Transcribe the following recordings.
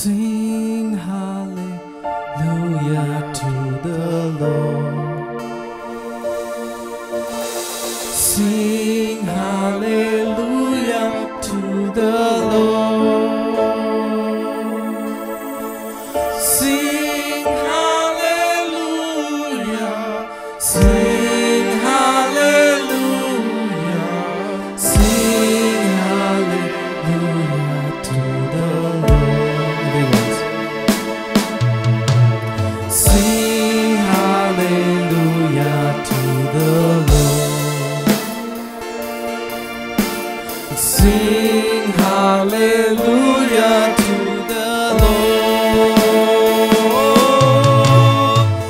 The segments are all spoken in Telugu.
Sing hallelujah to the Lord. Sing hallelujah to the Lord. Sing hallelujah. Sing hallelujah. Sing hallelujah to the Lord. Everyone. Sing hallelujah to the Lord. Sing hallelujah to the Lord.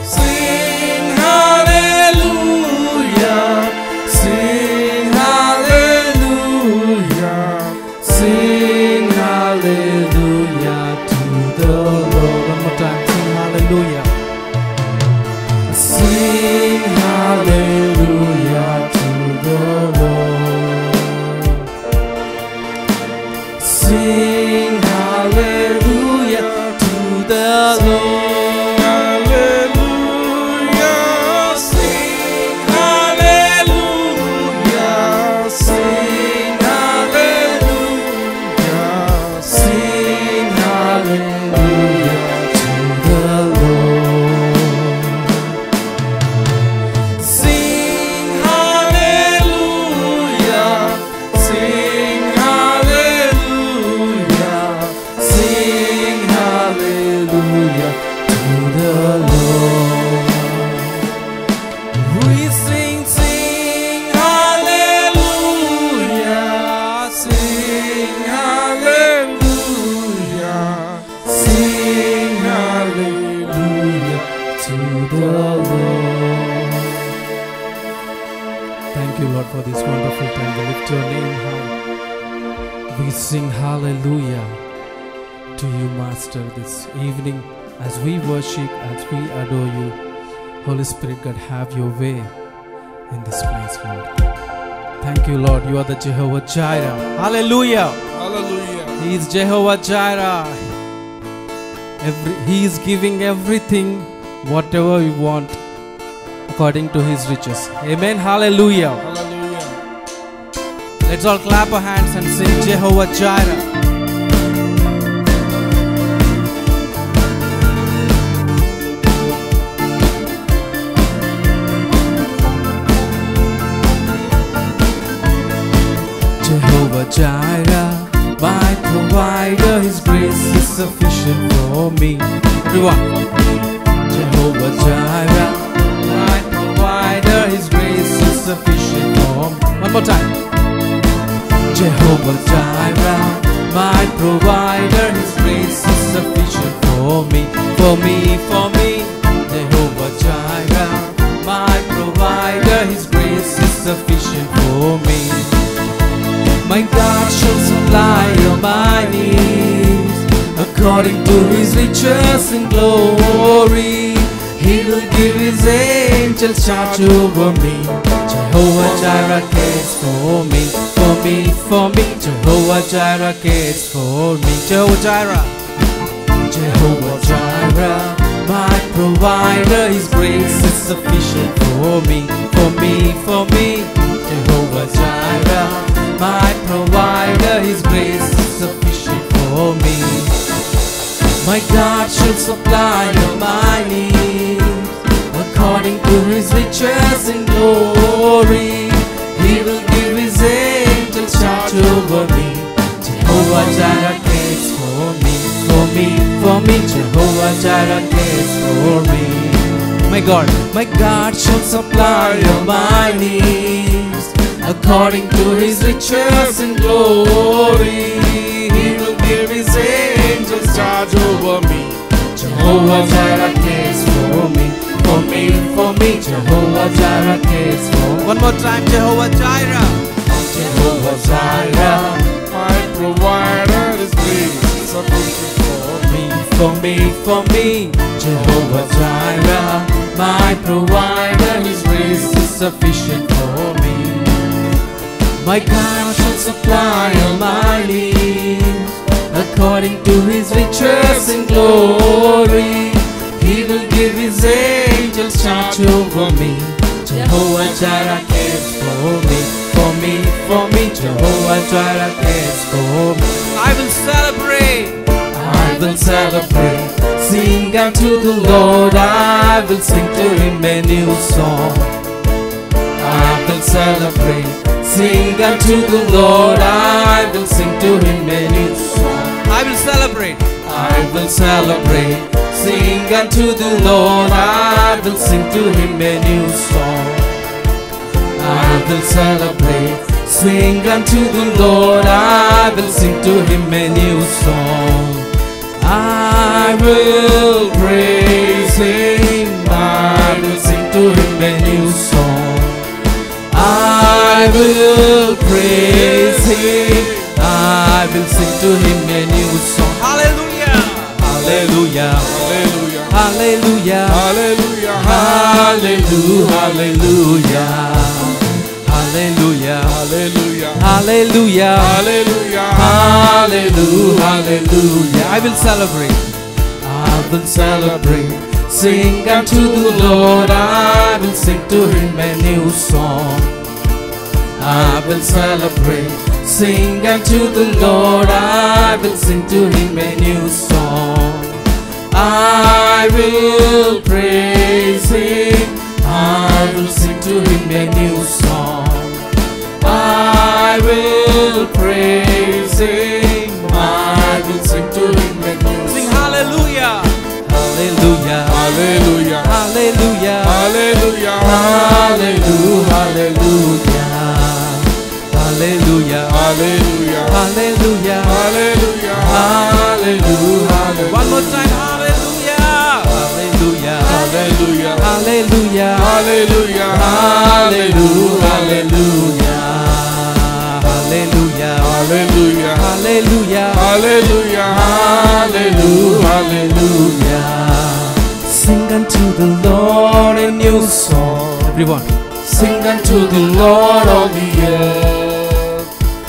Sing hallelujah. Sing hallelujah. Sing hallelujah to the Lord. One more time. Sing hallelujah. Sing hallelujah to the Lord. Sing hallelujah to the Lord. Hallelujah. Sing hallelujah. Sing hallelujah. Sing hallelujah to the Lord. Sing hallelujah. Sing hallelujah. Sing hallelujah to the Lord. We sing hallelujah. Sing hallelujah. Sing hallelujah to the Lord. Thank you, Lord, for this wonderful time. We lift your name high. We sing hallelujah to you, Master, this evening as we worship, as we adore you. Holy Spirit, God, have your way in this place, Lord. Thank you, Lord. You are the Jehovah Jireh. Hallelujah. Hallelujah. He is Jehovah Jireh. He is giving everything, whatever we want, according to His riches. Amen. Hallelujah. Hallelujah. Let's all clap our hands and sing Jehovah Jireh. Jehovah Jireh, my provider, His grace is sufficient for me. Everyone. Jehovah Jireh, my provider, His grace is sufficient for me. One more time. Jehovah Jireh, my provider, His grace is sufficient for me, for me, for me. Jehovah Jireh, my provider, His grace is sufficient for me. My God shall supply all my needs according to His riches in glory. He will give His angels charge over me. Jehovah Jireh cares for me, for me, for me. Jehovah Jireh cares for me. Jehovah Jireh, Jehovah Jireh, my provider. His grace is sufficient for me, for me, for me. Jehovah Jireh, my provider. His grace is sufficient for me. My God shall supply all my needs according to His riches in glory. He will give His angels charge over me. Jehovah Jireh cares for me, for me, for me. Jehovah Jireh cares for me. My God shall supply all my needs according to His riches in glory. He will give His angels charge over me. Jehovah Jireh cares for me, for me, for me. Jehovah Jireh cares for me. One more time, Jehovah Jireh. Jehovah Jireh, My provider is grace is sufficient for me. for me, for me. Jehovah Jireh, my provider. His grace is sufficient for me. My God shall supply all my needs according according to His riches in glory. He will give His angels charge over me. Jehovah Jireh cares for me, for me, for me. Jehovah Jireh cares for me. I will celebrate, I will celebrate. Sing unto the Lord, I will sing to Him a new song. I will celebrate. Sing unto the Lord, I will sing to Him a new song. I will celebrate, I will celebrate. Sing unto the Lord, I will sing to Him a new song. I will celebrate. Sing unto the Lord, I will sing to Him a new song. I will praise Him, I will sing to Him a new song. I will praise Him, I will sing to Him a new song. Hallelujah, hallelujah, Hallelujah. hallelujah, Hallelujah. hallelujah, hallelujah, Hallelujah. hallelujah, Hallelujah. hallelujah, hallelujah. I will celebrate, I will celebrate. Sing unto the Lord, I will sing to Him a new song. I will celebrate. Sing unto the Lord, I will sing to Him a new song. I will praise Him, I will sing to Him a new song. I will praise Him, I will sing to Him a new song. Sing hallelujah, hallelujah, Hallelujah. hallelujah, Hallelujah. hallelujah, hallelujah, Hallelujah. hallelujah, Hallelujah. hallelujah. One more time, hallelujah, hallelujah, Hallelujah. hallelujah, Hallelujah. hallelujah, hallelujah, Hallelujah. hallelujah, Hallelujah. hallelujah. Sing unto the Lord a new song. Everyone, sing unto the Lord all the earth.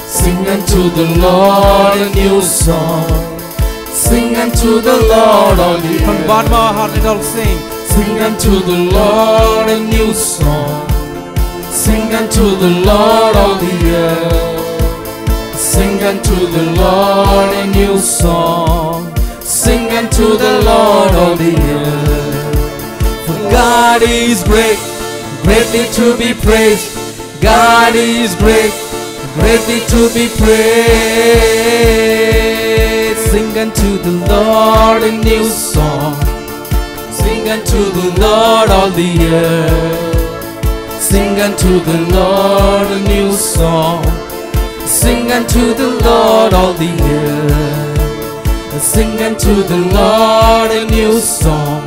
Sing unto the Lord a new song. Sing unto the Lord all the earth. From the bottom of our heart, let all sing. Sing unto the Lord a new song. Sing unto the Lord all the earth. Sing unto the Lord a new song. Sing unto the Lord all the earth. For God is great, greatly to be praised. God is great, greatly to be praised. Sing unto the Lord a new song. Sing unto the Lord all the earth. Sing unto the Lord a new song. Sing unto the Lord all the earth. Sing unto the Lord a new song.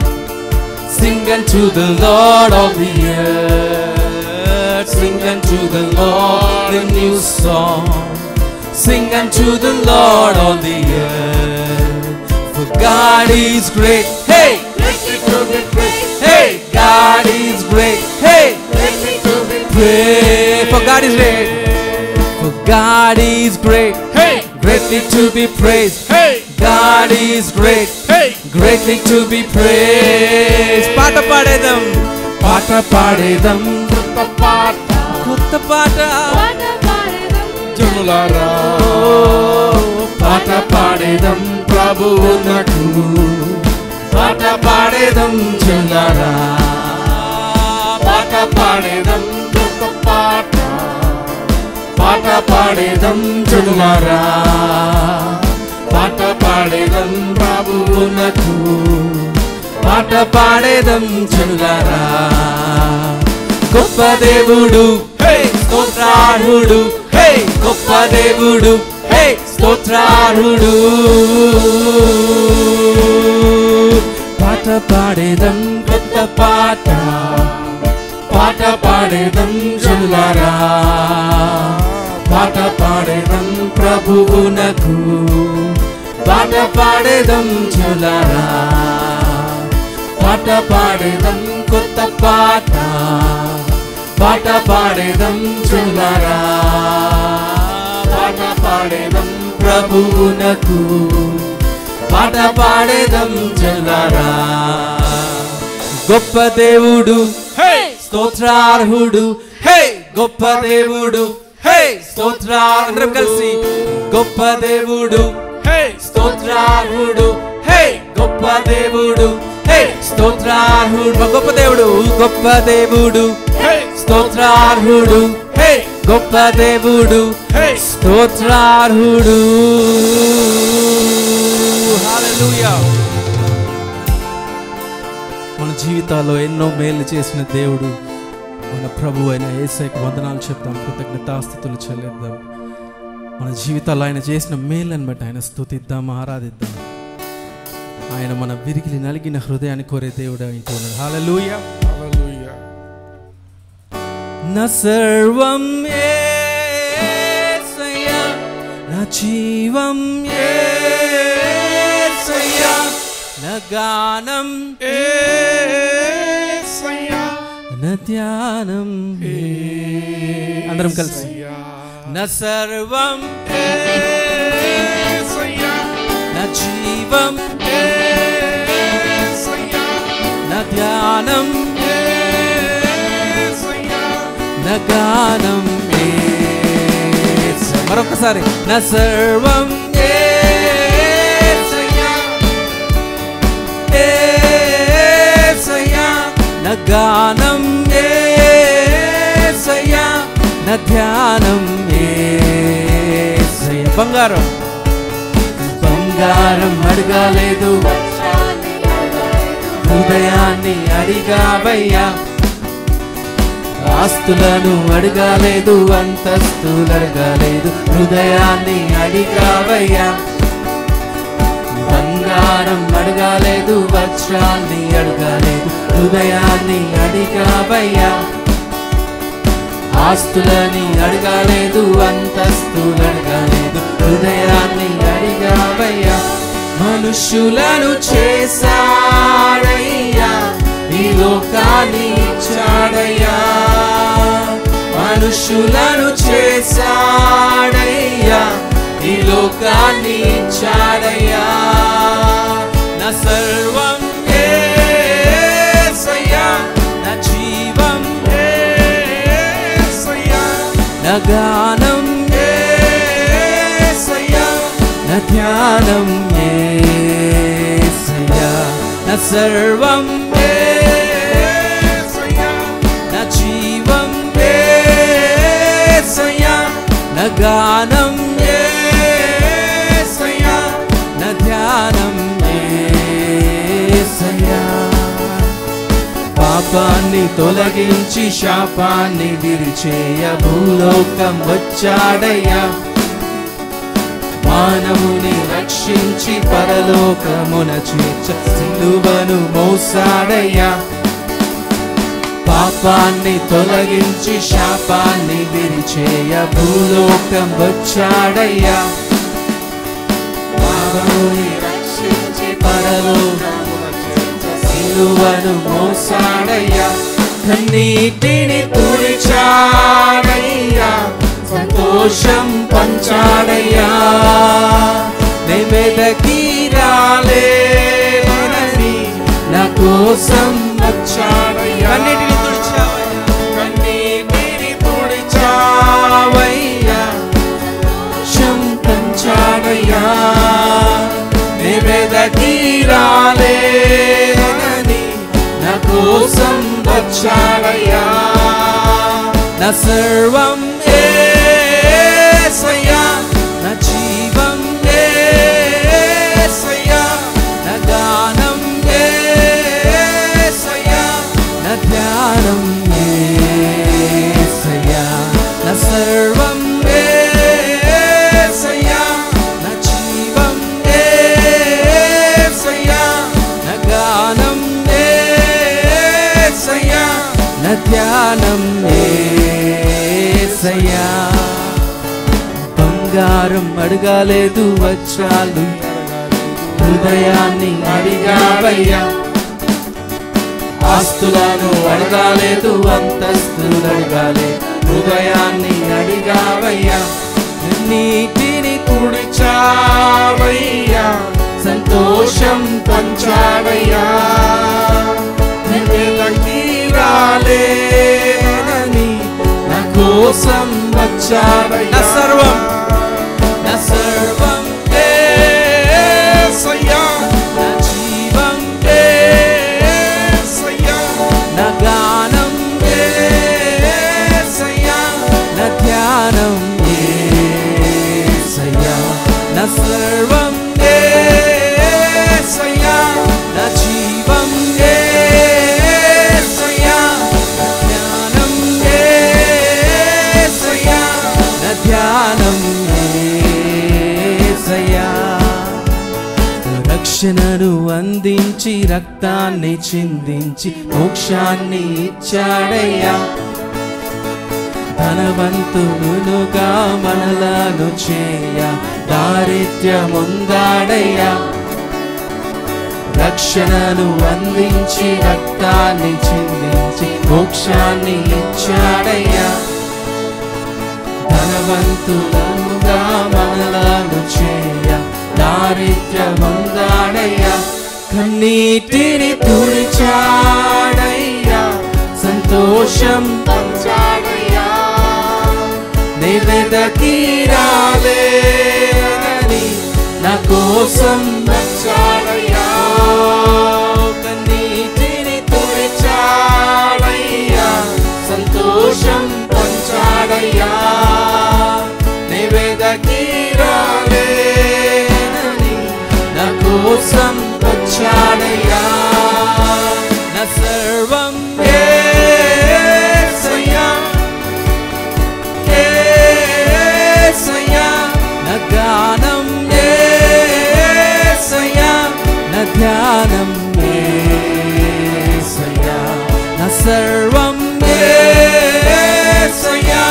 Sing unto the Lord all the earth. Sing unto the Lord a new song. Sing unto the Lord all the earth. For God is great, hey, Greatly to be praised. hey, God is great, hey, Greatly to be pray. For God is great, for God is great, Hey. greatly to be praised. Hey. God is great, Hey. greatly to be praised. పాట పాడేదం, పాట పాడేదం, కొత్త పాట కొత్త పాట, జనులారా పాట పాడేదం ప్రభువునకు, పాట పాడేదం జనులారా, పాట పాడేదం కొత్త పాట పాట పాడేదం జనులారా, పాట పాడేదం ప్రభువునకు, పాట పాడేదం జనులారా. గొప్ప దేవుడు, హే స్తోత్రార్హుడు, హే గొప్ప దేవుడు, హే స్తోత్రార్హుడు. పాట పాడేదం కొత్త పాట, పాట పాడేదం జనులారా, పాట పాడేదం ప్రభువునకు, పాట పాడేదం జనులారా, పాట పాడేదం కొత్త పాట, పాట పాడేదం జనులారా, పాట పాడేదం ప్రభువునకు పాట పాడేదం జనులారా. గొప్ప దేవుడు స్తోత్రార్హుడు, హే గొప్ప దేవుడు, హే స్తోత్రార్హుడు. కలిసి గొప్ప దేవుడు, హే స్తోత్రార్హుడు, హే గొప్ప దేవుడు, హే స్తోత్రార్హుడు. గొప్ప దేవుడు, గొప్ప దేవుడు, హే స్తోత్రార్హుడు, హే గొప్ప దేవుడు, హే స్తోత్రార్హుడు. హల్లెలూయా. మన జీవితాల్లో ఎన్నో మేలు చేసిన దేవుడు మన ప్రభు అయిన యేసయ్యకు వందనాలు చెప్తాం, కృతజ్ఞతాస్తుతులు చెల్లిద్దాం. మన జీవితాల్లో ఆయన చేసిన మేలను బట్టి ఆయన స్తుతిద్దాం, ఆరాధిద్దాం. ఆయన మన విరిగిలి నలిగిన హృదయాన్ని కోరే దేవుడు అంటూ ఉన్నాడు. హల్లెలూయా, హల్లెలూయా. నా సర్వం యేసయ్యా, నా జీవం యేసయ్యా, నా గానం యేసయ్యా, నా ధ్యానం. అందరం కలిసి నా సర్వం యేసయ్యా, నా జీవం యేసయ్యా, నా ధ్యానం యేసయ్యా, నా గానం. మరొకసారి నా సర్వం యేసయ్యా, యేసయ్యా, నా గానం యేసయ్యా, నా ధ్యానం యేసయ్యా. బంగారం బంగారం అడగాలేదు, హృదయాన్ని అడిగావయ్యా. ఆస్తులను అడగాలేదు, అంతస్తులు అడగాలేదు, హృదయాన్ని అడిగావయ్యా. బంగారం అడగాలేదు, వజ్రాన్ని అడగాలేదు, హృదయాన్ని అడిగావయ్యా. ఆస్తులని అడగాలేదు, అంతస్తులు అడగాలేదు, హృదయాన్ని అడిగావయ్యా. మనుషులను చేశాడయ్యా, ఈ లోకాన్ని ఇచ్చాడయ్యా. మనుషులను చేశాడయ్యా, ఈ లోకాన్ని ఇచ్చాడయ్యా. నా సర్వం యేసయ్యా, నా జీవం యేసయ్యా, నా గానం యేసయ్యా, నా ధ్యానం యేసయ్యా. నా సర్వం యేసయ్యా, నా జీవం యేసయ్యా, నా గానం యేసయ్యా, నా ధ్యానం యేసయ్యా. పాపాన్ని తొలగించి శాపాన్ని విరిచేయ భూలోకం వచ్చాడయ్యా. మానవుని రక్షించి పరలోకమున చేర్చ సిలువను మోసాడయ్యా. పాపాన్ని తొలగించి శాపాన్ని విరిచేయ భూలోకం వచ్చాడయ్యా. మానవుని రక్షించి పరలోకమున చేర్చ సిలువను మోసాడయ్యా. కన్నీటిని తుడిచాడయ్యా, సంతోషం పంచాడయ్యా. నే వెదకి రాలేనని నా కోసం వచ్చాడయ్యా. కన్నీటిని తుడిచావయ్యా, కన్నీటిని తుడిచావయ్యా, సంతోషం పంచాడయ్యా. నే వెదకి రాలేనని నా కోసం వచ్చాడయ్యా. నా సర్వం యేసయ్యా, నా జీవం యేసయ్యా, నా గానం యేసయ్యా, నా ధ్యానం యేసయ్యా. నా సర్వం యేసయ్యా, నా జీవం యేసయ్యా, నా గానం యేసయ్యా, నా ధ్యానం యేసయ్యా. బంగారం అడగాలేదు, వజ్రాలు హృదయాన్ని అడిగావయ్యా. ఆస్తులను అడగాలేదు, అంతస్తులు అడగాలేదు, హృదయాన్ని అడిగావయ్యా. నీటిని తుడిచా పంచాడయ్యా, సంతోషం పంచాడయ్యా. వెదకి రాలేనని నా కోసం వచ్చాడయ్యా. నా సర్వం యేసయ్యా, నా జీవం యేసయ్యా, నా గానం యేసయ్యా, నా ధ్యానం యేసయ్యా, నా సర్వం యేసయ్యా, నా జీవం యేసయ్యా, నా ధ్యానం యేసయ్యా, నా ధ్యానం యేసయ్యా. రక్షణను అందించి రక్తాన్ని చిందించి మోక్షాన్ని ఇచ్చాడయ్యా. ధనవంతుడుగా మనలను చేయ దారిద్ర్యముందాడయ్యా. రక్షణను అందించి రక్తాన్ని చిందించి మోక్షాన్ని ఇచ్చాడయ్యా. ధనవంతుడుగా మనలను చేయ దారిద్ర్యముందాడయ్యా. కన్నీటిని తుడిచాడయ్యా, సంతోషం పంచాడయ్యా. నీ వెదకి రాలేనని నా కోసం వచ్చాడయ్యా. కన్నీటిని తుడిచాడయ్యా, సంతోషం పంచాడయ్యా. నీ వెదకి రాలేనని నా కోసం వచ్చాడయ్యా. నా సర్వం యేసయ్యా, యేసయ్యా, నా గానం యేసయ్యా, నా ధ్యానం యేసయ్యా, నా సర్వం యేసయ్యా,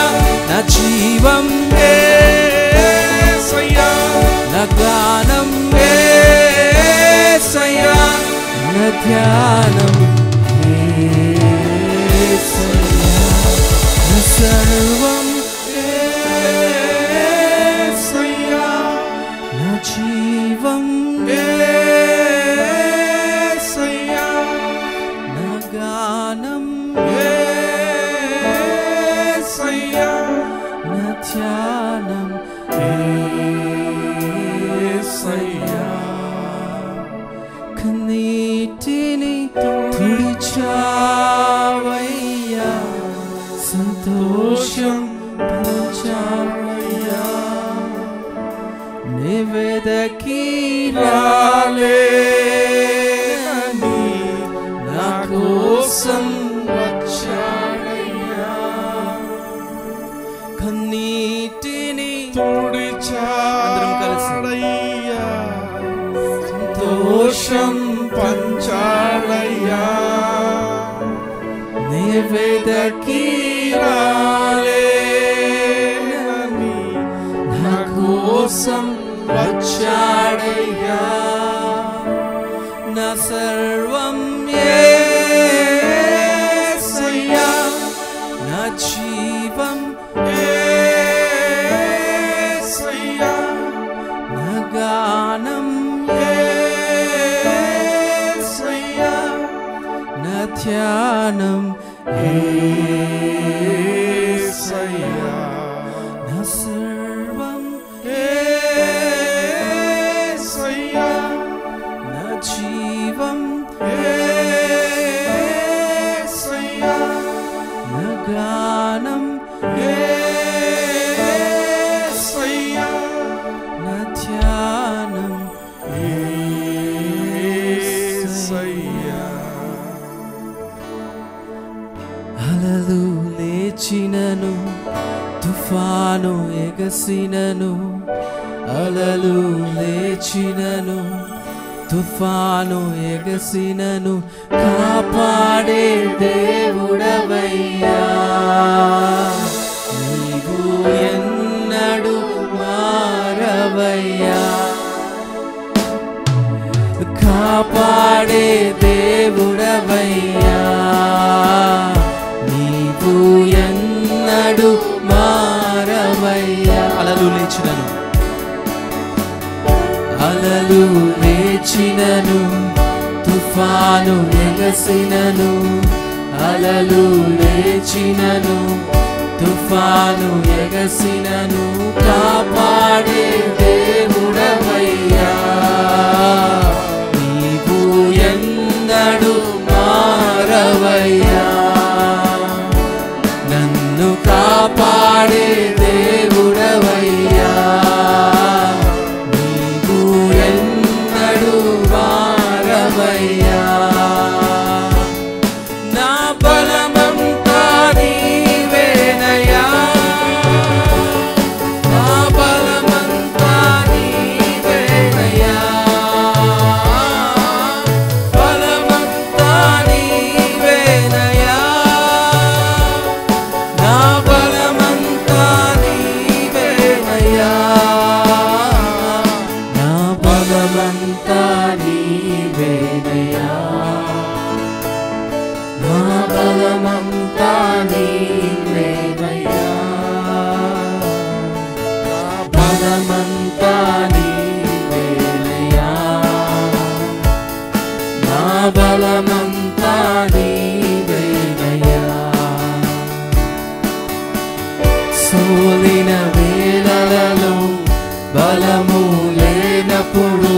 నా జీవం యేసయ్యా, నా గానం యేసయ్యా, నా ధ్యానం యేసయ్యా, నా సర్వం యేసయ్యా, నా జీవం యేసయ్యా, నా గానం యేసయ్యా, నా ధ్యానం యేసయ్యా. కన్నీటిని తుడిచావయ్యా, సంతోషం పంచావయ్యా. నీ వెదకి రాలేనని నా కోసం వచ్చాడయ్యా. కన్నీటిని తుడిచాడయ్యా, సంతోషం పంచాడయ్యా. నీ వెదకి రాలేనని నా కోసం వచ్చాడయ్యా. నా సర్వం యేసయ్యా, నా జీవం యేసయ్యా, నా గానం యేసయ్యా, నా ధ్యానం యేసయ్యా, నా సర్వం యేసయ్యా, నా జీవం యేసయ్యా, నా గానం యేసయ్యా, నా ధ్యానం యేసయ్యా. అలలు లేచినను తుఫాను ఎగసినను, అలలు లేచినను తుఫాను ఎగసినను, కాపాడే దేవుడవయ్యా. నీవు ఎన్నడు మారవయ్యా, కాపాడే దేవుడవయ్యా. నీవు ఎన్నడు మారవయ్యా. అలలు లేచినను అలలు లేచినను తుఫాను ఎగసినను అలలు లేచినను తుఫాను ఎగసినను కాపాడే దేవుడవయ్యా నీవు ఎన్నడూ మారవయ్యా నన్ను కాపాడే దేవుడవయ్యా నీవు ఎన్నడూ మారవయ్యా నా బలమంతా నీవేనయ్యా నా బలమంతా నీవేనయ్యా బలమంతా నీవేనయ్యా నా బలమంతా నీవేనయ్యా నా బలమంతా నీవేనయ్యా నా బలమంతా నీవేనయ్యా నా బలమంతా నీవేనయ్యా నా బలమంతా నీవేనయ్యా సోలిన వేళలలో బలము లేనప్పుడు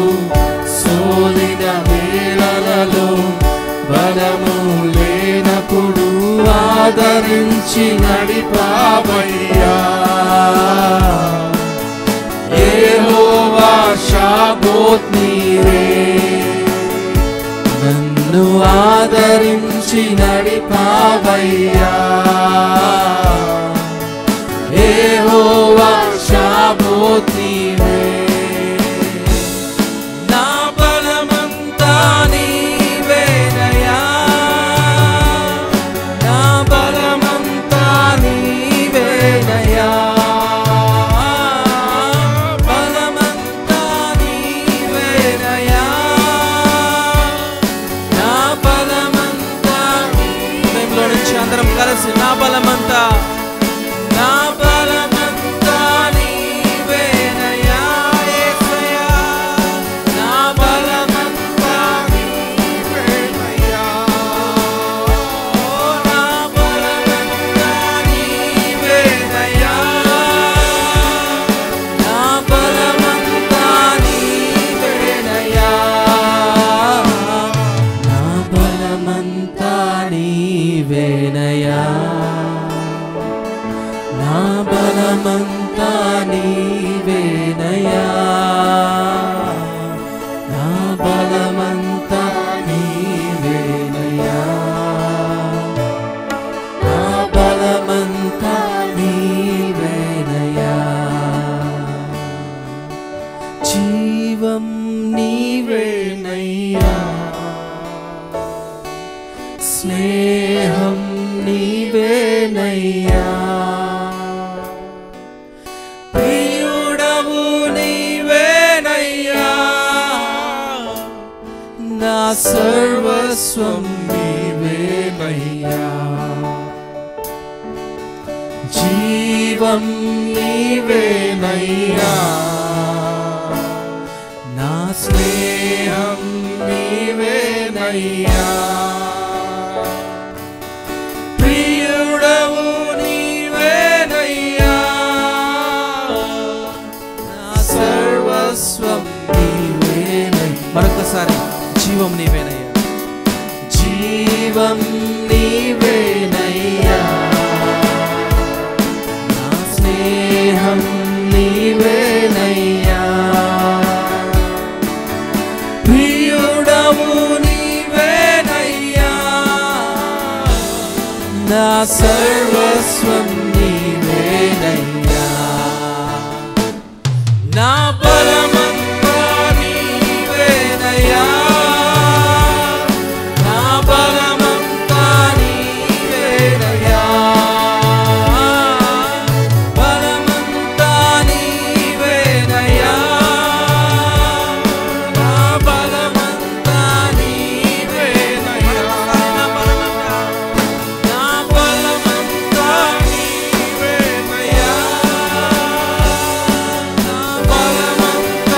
సోలిన వేళలలో బలము లేనప్పుడు ఆదరించి నడిపావయ్యా యెహోవా షాబోత్ నీవే నన్ను ఆదరించి నడిపావయ్యా యెహోవా షాబోత్ నీవే నా బలమంతా నీవేనయ్యా నా బలమంతా నీవేనయ్యా బలమంతా నీవేనయ్యా నా బలమంతా హృదయంలో నుంచి అందరం కలిసి నా బలమంతా నా బలమంతా నీవేనయ్యా యేసయ్యా నా బలమంతా నీవేనయ్యా నా బలమంతా నీవేనయ్యా నా బలమంతా నీవేనయ్యా నా బలమంతా నీవేనయ్యా నా బలమంతా నీవేనయ్యా నా బలమంతా నీవేనయ్యా నా బలమంతా నీవేనయ్యా జీవం నీవేనయ్యా స్నేహం నీవేనయ్యా ప్రియుడవు నీవేనయ్యా నా సర్వస్వం నీవేనయ్యా జీవం నీవేనయ్యా నా స్నేహం నీవేనయ్యా ప్రియుడవు నీవేనయ్యా నా సర్వస్వం నీవేనయ్యా మరొకసారి జీవం నీవేనయ్యా జీవం నీవేనయ్యా నా స్నేహం నీవేనయ్యా ప్రియుడవు నీవేనయ్యా నా సర్వస్వం నీవేనయ్యా నా బలమంతా నీవేనయ్యా నా బలమంతా నీవేనయ్యా బలమంతా నీవేనయ్యా నా బలమంతా నీవేనయ్యా నా బలమంతా నీవేనయ్యా నా బలమంతా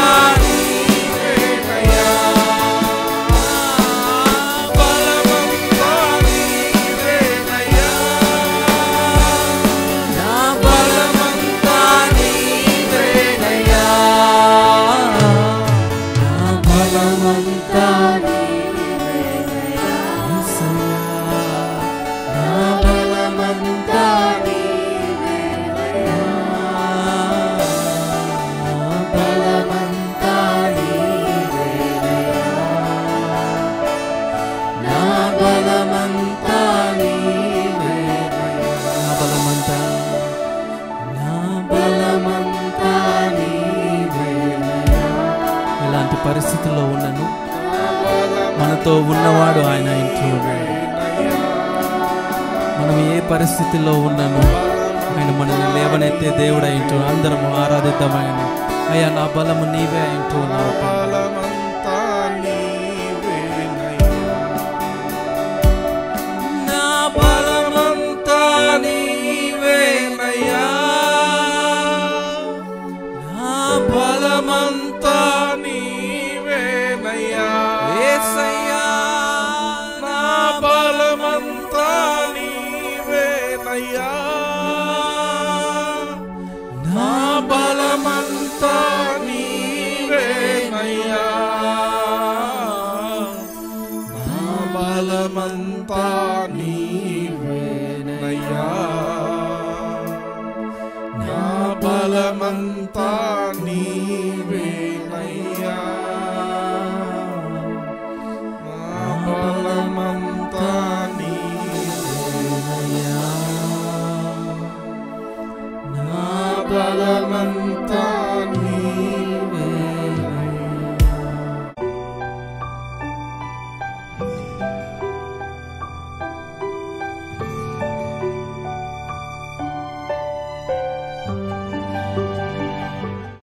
పరిస్థితిలో ఉన్నను మనతో ఉన్నవాడు ఆయన ఇంట్లో ఉన్నాడు. మనం ఏ పరిస్థితిలో ఉన్నను ఆయన మనల్ని లేవనెత్తే దేవుడు అయింటూ అందరము ఆరాధిద్దాం ఆయన. అయ్యా నా బలము నీవే అయింటూ ఉన్నావు. నా బలమంతా నీవేనయ్యా, నా బలమంతా నీవేనయ్యా యేసయ్యా, నా బలమంతా నీవేనయ్యా, నా బలమంతా నీవేనయ్యా, నా బలమంతా నీవేనయ్యా, నా బలమంతా